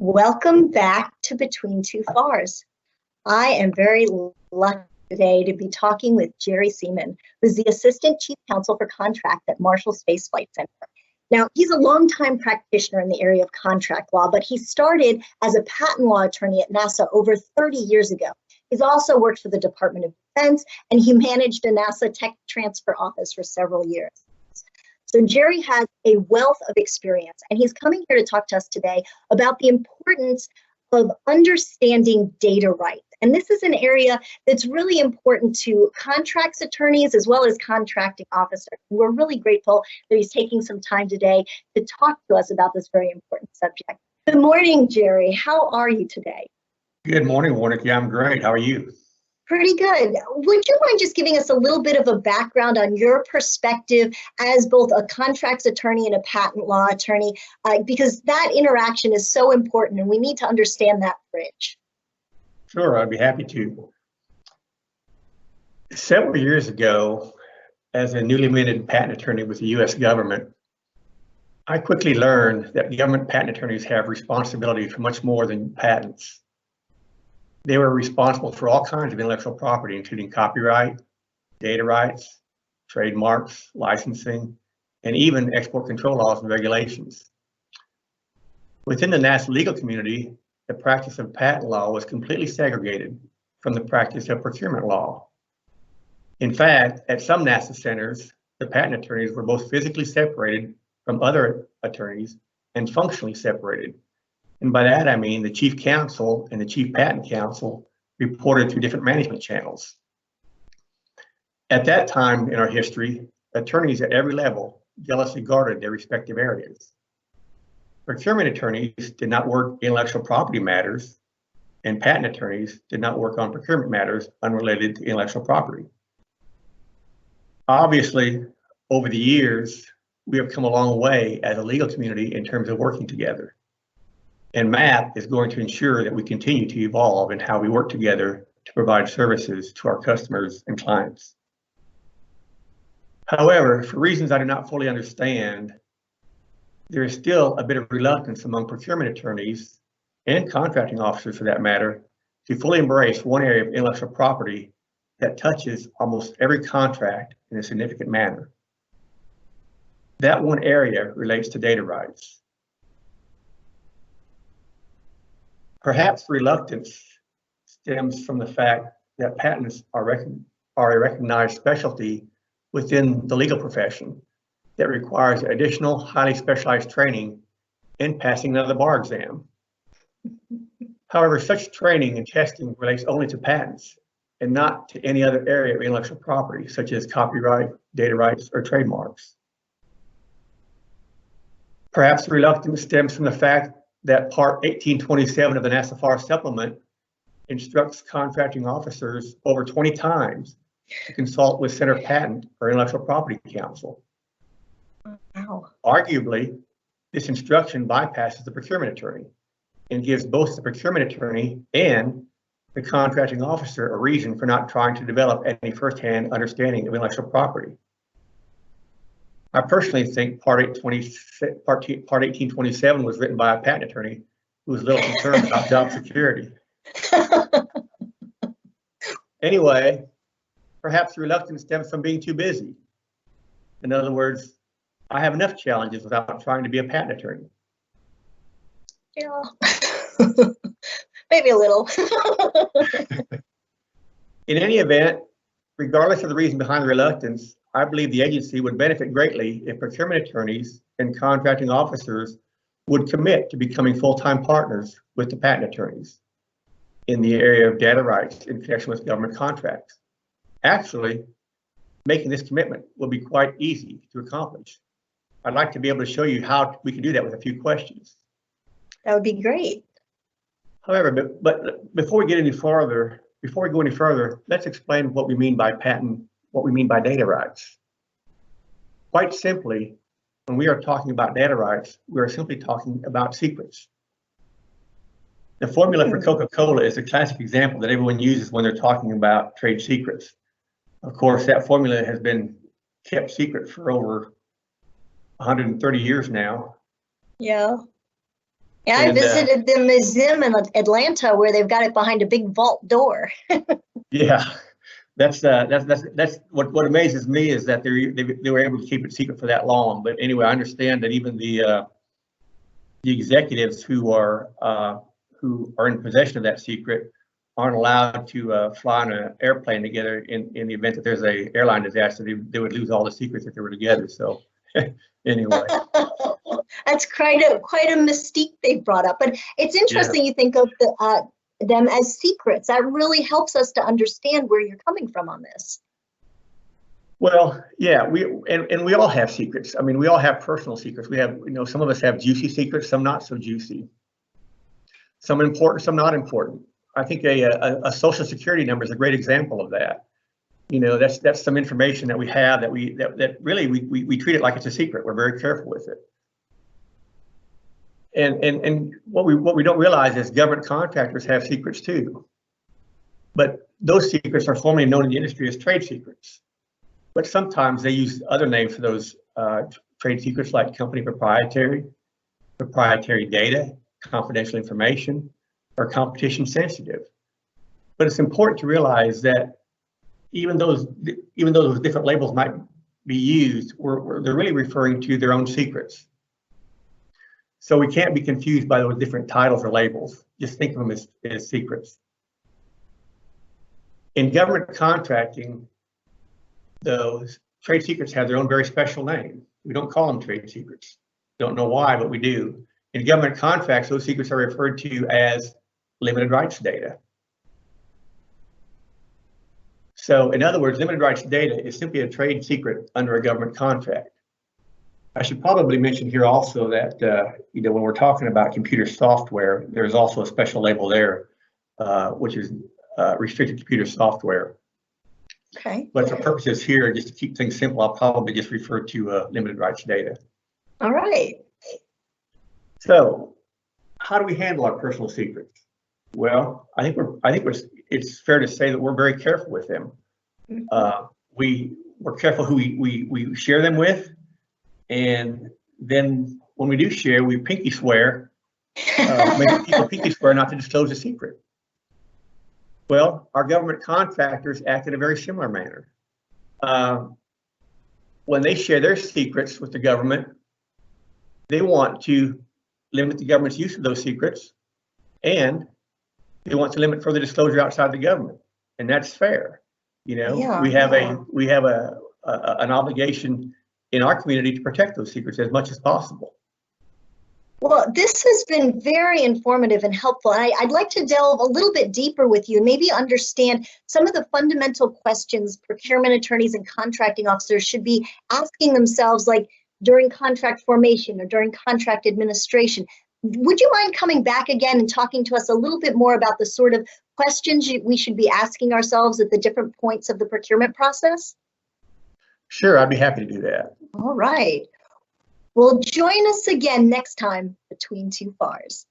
Welcome back to Between Two FARS. I am very lucky today to be talking with Jerry Seeman, who's the Assistant Chief Counsel for Contract at Marshall Space Flight Center. Now, he's a longtime practitioner in the area of contract law, but he started as a patent law attorney at NASA over 30 years ago. He's also worked for the Department of Defense, and he managed a NASA tech transfer office for several years. So Jerry has a wealth of experience, and he's coming here to talk to us today about the importance of understanding data rights. And this is an area that's really important to contracts attorneys as well as contracting officers. We're really grateful that he's taking some time today to talk to us about this very important subject. Good morning, Jerry. How are you today? Good morning, Warnick. Yeah, I'm great. How are you? Pretty good. Would you mind just giving us a little bit of a background on your perspective as both a contracts attorney and a patent law attorney? Because that interaction is so important and we need to understand that bridge. Sure, I'd be happy to. Several years ago, as a newly minted patent attorney with the U.S. government, I quickly learned that government patent attorneys have responsibility for much more than patents. They were responsible for all kinds of intellectual property, including copyright, data rights, trademarks, licensing, and even export control laws and regulations. Within the NASA legal community, the practice of patent law was completely segregated from the practice of procurement law. In fact, at some NASA centers, the patent attorneys were both physically separated from other attorneys and functionally separated. And by that, I mean the chief counsel and the chief patent counsel reported to different management channels. At that time in our history, attorneys at every level jealously guarded their respective areas. Procurement attorneys did not work intellectual property matters, and patent attorneys did not work on procurement matters unrelated to intellectual property. Obviously, over the years, we have come a long way as a legal community in terms of working together. And MAP is going to ensure that we continue to evolve in how we work together to provide services to our customers and clients. However, for reasons I do not fully understand, there is still a bit of reluctance among procurement attorneys and contracting officers for that matter to fully embrace one area of intellectual property that touches almost every contract in a significant manner. That one area relates to data rights. Perhaps reluctance stems from the fact that patents are a recognized specialty within the legal profession that requires additional highly specialized training and passing another bar exam. However, such training and testing relates only to patents and not to any other area of intellectual property, such as copyright, data rights, or trademarks. Perhaps reluctance stems from the fact that Part 1827 of the NASA FARS supplement instructs contracting officers over 20 times to consult with Center Patent or Intellectual Property Counsel. Wow. Arguably, this instruction bypasses the procurement attorney and gives both the procurement attorney and the contracting officer a reason for not trying to develop any firsthand understanding of intellectual property. I personally think Part 1827 was written by a patent attorney who was a little concerned about job security. Anyway, perhaps reluctance stems from being too busy. In other words, I have enough challenges without trying to be a patent attorney. Yeah, maybe a little. In any event, regardless of the reason behind the reluctance, I believe the agency would benefit greatly if procurement attorneys and contracting officers would commit to becoming full-time partners with the patent attorneys in the area of data rights in connection with government contracts. Actually, making this commitment will be quite easy to accomplish. I'd like to be able to show you how we can do that with a few questions. That would be great. However, but before we go any further, let's explain what we mean by patent, what we mean by data rights. Quite simply, when we are talking about data rights, we are simply talking about secrets. The formula for Coca-Cola is a classic example that everyone uses when they're talking about trade secrets. Of course, that formula has been kept secret for over 130 years now. Yeah. Yeah, I visited the museum in Atlanta where they've got it behind a big vault door. Yeah, that's what amazes me is that they were able to keep it secret for that long. But anyway, I understand that even the executives who are in possession of that secret aren't allowed to fly on an airplane together in the event that there's a airline disaster. They would lose all the secrets if they were together. So anyway. That's quite a mystique they've brought up. But it's interesting you think of them as secrets. That really helps us to understand where you're coming from on this. Well, yeah, we all have secrets. I mean, we all have personal secrets. We have, some of us have juicy secrets, some not so juicy. Some important, some not important. I think a social security number is a great example of that. That's some information that we have that really we treat it like it's a secret. We're very careful with it. And what we don't realize is government contractors have secrets too. But those secrets are formerly known in the industry as trade secrets. But sometimes they use other names for those trade secrets, like company proprietary data, confidential information, or competition sensitive. But it's important to realize that even though those different labels might be used, they're really referring to their own secrets. So we can't be confused by those different titles or labels. Just think of them as secrets. In government contracting, those trade secrets have their own very special name. We don't call them trade secrets. Don't know why, but we do. In government contracts, those secrets are referred to as limited rights data. So in other words, limited rights data is simply a trade secret under a government contract. I should probably mention here also that when we're talking about computer software, there's also a special label there, which is restricted computer software. Okay. But for purposes here, just to keep things simple, I'll probably just refer to limited rights data. All right. So, how do we handle our personal secrets? Well, I think it's fair to say that we're very careful with them. We're careful who we share them with, and then when we do share, we pinky swear, make people pinky swear not to disclose a secret. Well, our government contractors act in a very similar manner. When they share their secrets with the government, they want to limit the government's use of those secrets, and they want to limit further disclosure outside the government, and that's fair. We have an obligation in our community to protect those secrets as much as possible. Well, this has been very informative and helpful. And I'd like to delve a little bit deeper with you, maybe understand some of the fundamental questions procurement attorneys and contracting officers should be asking themselves, like during contract formation or during contract administration. Would you mind coming back again and talking to us a little bit more about the sort of questions we should be asking ourselves at the different points of the procurement process? Sure, I'd be happy to do that. All right. Well, join us again next time between two FARS.